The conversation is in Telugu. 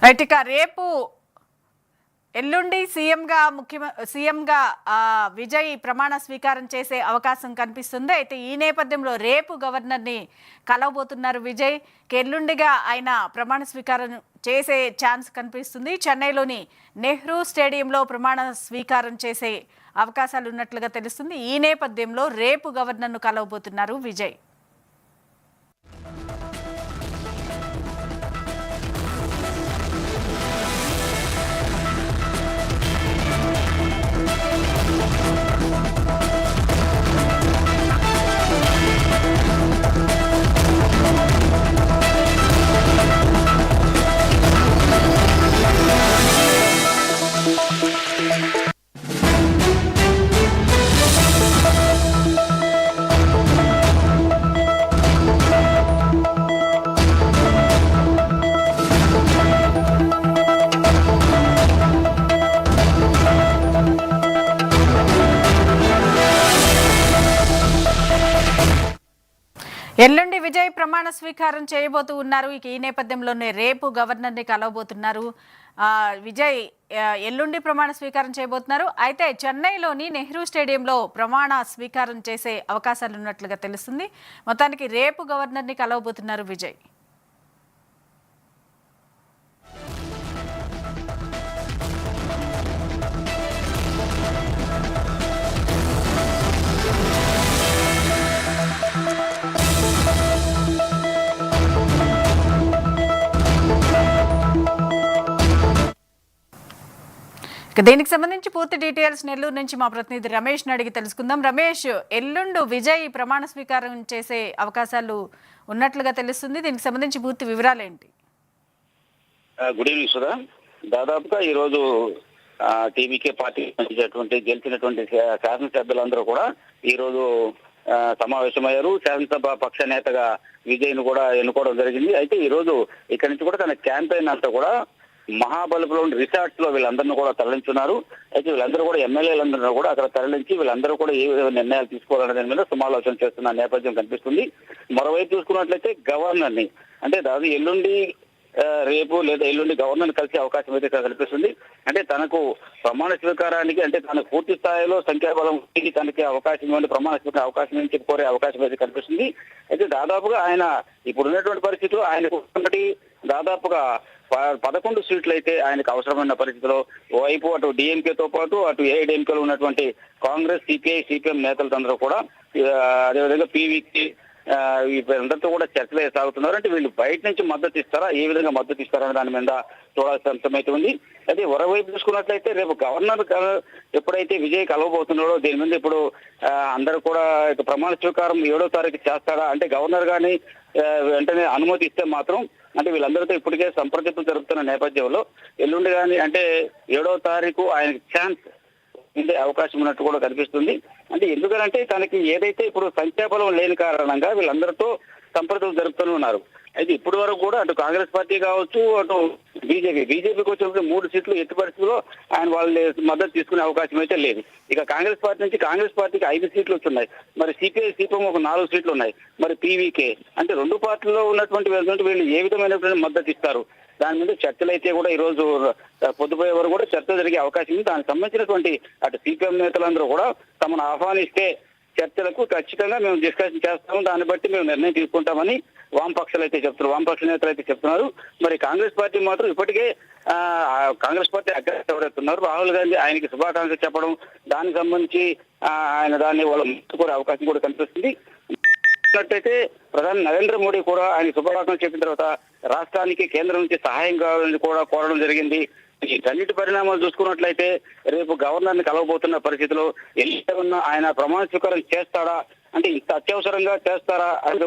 రైట్. ఇక రేపు ఎల్లుండి సీఎంగా విజయ్ ప్రమాణ స్వీకారం చేసే అవకాశం కనిపిస్తుంది. అయితే ఈ నేపథ్యంలో రేపు గవర్నర్ని కలవబోతున్నారు విజయ్. ఎల్లుండిగా ఆయన ప్రమాణ స్వీకారం చేసే ఛాన్స్ కనిపిస్తుంది. చెన్నైలోని నెహ్రూ స్టేడియంలో ప్రమాణ స్వీకారం చేసే అవకాశాలు ఉన్నట్లుగా తెలుస్తుంది. ఈ నేపథ్యంలో రేపు గవర్నర్ను కలవబోతున్నారు విజయ్. ఎల్లుండి విజయ్ ప్రమాణ స్వీకారం చేయబోతూ ఉన్నారు. ఇక ఈ నేపథ్యంలోనే రేపు గవర్నర్ని కలవబోతున్నారు విజయ్. ఎల్లుండి ప్రమాణ స్వీకారం చేయబోతున్నారు. అయితే చెన్నైలోని నెహ్రూ స్టేడియంలో ప్రమాణ స్వీకారం చేసే అవకాశాలు ఉన్నట్లుగా తెలుస్తుంది. మొత్తానికి రేపు గవర్నర్ని కలవబోతున్నారు విజయ్. దీనికి సంబంధించి పూర్తి డీటెయిల్స్ నెల్లూరు నుంచి మా ప్రతినిధి రమేష్ అడిగి తెలుసుకుందాం. రమేష్, ఎల్లుండు విజయ్ ప్రమాణ స్వీకారం చేసే అవకాశాలు ఉన్నట్లుగా తెలుస్తుంది. దీనికి సంబంధించి పూర్తి వివరాలు ఏంటి? Good evening Sudha. దాదాపుగా ఈరోజు టీవీకే పార్టీ గెలిచినటువంటి శాసనసభ్యులందరూ కూడా ఈరోజు సమావేశమయ్యారు. శాసనసభ పక్ష నేతగా విజయ్ ను కూడా ఎన్నుకోవడం జరిగింది. అయితే ఈ రోజు ఇక్కడి నుంచి కూడా తన క్యాంపెయిన్ అంతా కూడా మహాబలిపురం రిసార్ట్స్ లో వీళ్ళందరినీ కూడా తరలించున్నారు. అయితే వీళ్ళందరూ కూడా ఎమ్మెల్యేలందరూ కూడా అక్కడ తరలించి వీళ్ళందరూ కూడా ఏ విధంగా నిర్ణయాలు తీసుకోవాలనే దాని మీద సమాలోచన చేస్తున్న నేపథ్యం కనిపిస్తుంది. మరోవైపు చూసుకున్నట్లయితే గవర్నర్ని అంటే దాదాపు ఎల్లుండి రేపు లేదా ఎల్లుండి గవర్నర్ కలిసే అవకాశం అయితే కనిపిస్తుంది. అంటే తనకు ప్రమాణ స్వీకారానికి అంటే తనకు పూర్తి స్థాయిలో సంఖ్యాబలం తనకి అవకాశం ఇవ్వండి, ప్రమాణ స్వీకార అవకాశం నుంచి కోరే అవకాశం అయితే కనిపిస్తుంది. అయితే దాదాపుగా ఆయన ఇప్పుడు ఉన్నటువంటి పరిస్థితుల్లో ఆయనకు దాదాపుగా 11 సీట్లు అయితే ఆయనకు అవసరమైన పరిస్థితిలో ఓవైపు అటు డిఎంకేతో పాటు అటు ఏఐడిఎంకేలో ఉన్నటువంటి కాంగ్రెస్, సిపిఐ, సిపిఎం నేతలందరూ కూడా అదేవిధంగా పీవీకి వీళ్ళందరితో కూడా చర్చలు సాగుతున్నారు. అంటే వీళ్ళు బయట నుంచి మద్దతు ఇస్తారా, ఏ విధంగా మద్దతు ఇస్తారనే దాని మీద చూడాల్సిన అంశం అయితే ఉంది. అయితే మరోవైపు చూసుకున్నట్లయితే రేపు గవర్నర్ ఎప్పుడైతే విజయ్ కలవబోతున్నాడో దీని మీద ఇప్పుడు అందరూ కూడా ప్రమాణ స్వీకారం 7వ తారీఖు చేస్తారా అంటే గవర్నర్ గాని వెంటనే అనుమతి ఇస్తే మాత్రం అంటే వీళ్ళందరితో ఇప్పటికే సంప్రదింపులు జరుగుతున్న నేపథ్యంలో ఎల్లుండి కానీ అంటే 7వ తారీఖు ఆయనకి ఛాన్స్ ఉండే అవకాశం ఉన్నట్టు కూడా కనిపిస్తుంది. అంటే ఎందుకంటే తనకి ఏదైతే ఇప్పుడు సంఖ్యాబలం లేని కారణంగా వీళ్ళందరితో సంప్రదింపులు జరుపుతూనే ఉన్నారు. అయితే ఇప్పటి వరకు కూడా అటు కాంగ్రెస్ పార్టీ కావచ్చు అటు బీజేపీకి వచ్చినప్పుడు 3 సీట్లు ఎట్టి పరిస్థితుల్లో ఆయన వాళ్ళ మద్దతు తీసుకునే అవకాశం అయితే లేదు. ఇక కాంగ్రెస్ పార్టీ నుంచి కాంగ్రెస్ పార్టీకి 5 సీట్లు వచ్చున్నాయి. మరి సిపిఐ, సిపిఎం ఒక 4 సీట్లు ఉన్నాయి. మరి పీవీకే అంటే 2 పార్టీల్లో ఉన్నటువంటి వీళ్ళు ఏ విధమైనటువంటి మద్దతు ఇస్తారు దాని మీద చర్చలు అయితే కూడా ఈ రోజు పొద్దుపోయే వరకు కూడా చర్చ జరిగే అవకాశం ఉంది. దానికి సంబంధించినటువంటి అటు సిపిఎం నేతలందరూ కూడా తమను ఆహ్వానిస్తే చర్చలకు ఖచ్చితంగా మేము డిస్కషన్ చేస్తాము, దాన్ని బట్టి మేము నిర్ణయం తీసుకుంటామని వామపక్షాలు అయితే చెప్తున్నారు, వామపక్ష నేతలు అయితే చెప్తున్నారు. మరి కాంగ్రెస్ పార్టీ మాత్రం ఇప్పటికే కాంగ్రెస్ పార్టీ అగ్రత ఎవరైతున్నారు రాహుల్ గాంధీ ఆయనకి శుభాకాంక్షలు చెప్పడం దానికి సంబంధించి ఆయన దాన్ని వాళ్ళు కోరే అవకాశం కూడా కనిపిస్తుంది. అయితే ప్రధాని నరేంద్ర మోడీ కూడా ఆయన శుభాకాంక్షలు చెప్పిన తర్వాత రాష్ట్రానికి కేంద్రం నుంచి సహాయం కావాలని కూడా కోరడం జరిగింది. ఈ అన్నిటి పరిణామాలు చూసుకున్నట్లయితే రేపు గవర్నర్ ని కలవబోతున్న పరిస్థితిలో ఎన్ని ఆయన ప్రమాణ స్వీకారం చేస్తాడా అంటే ఇంత అత్యవసరంగా చేస్తారా అని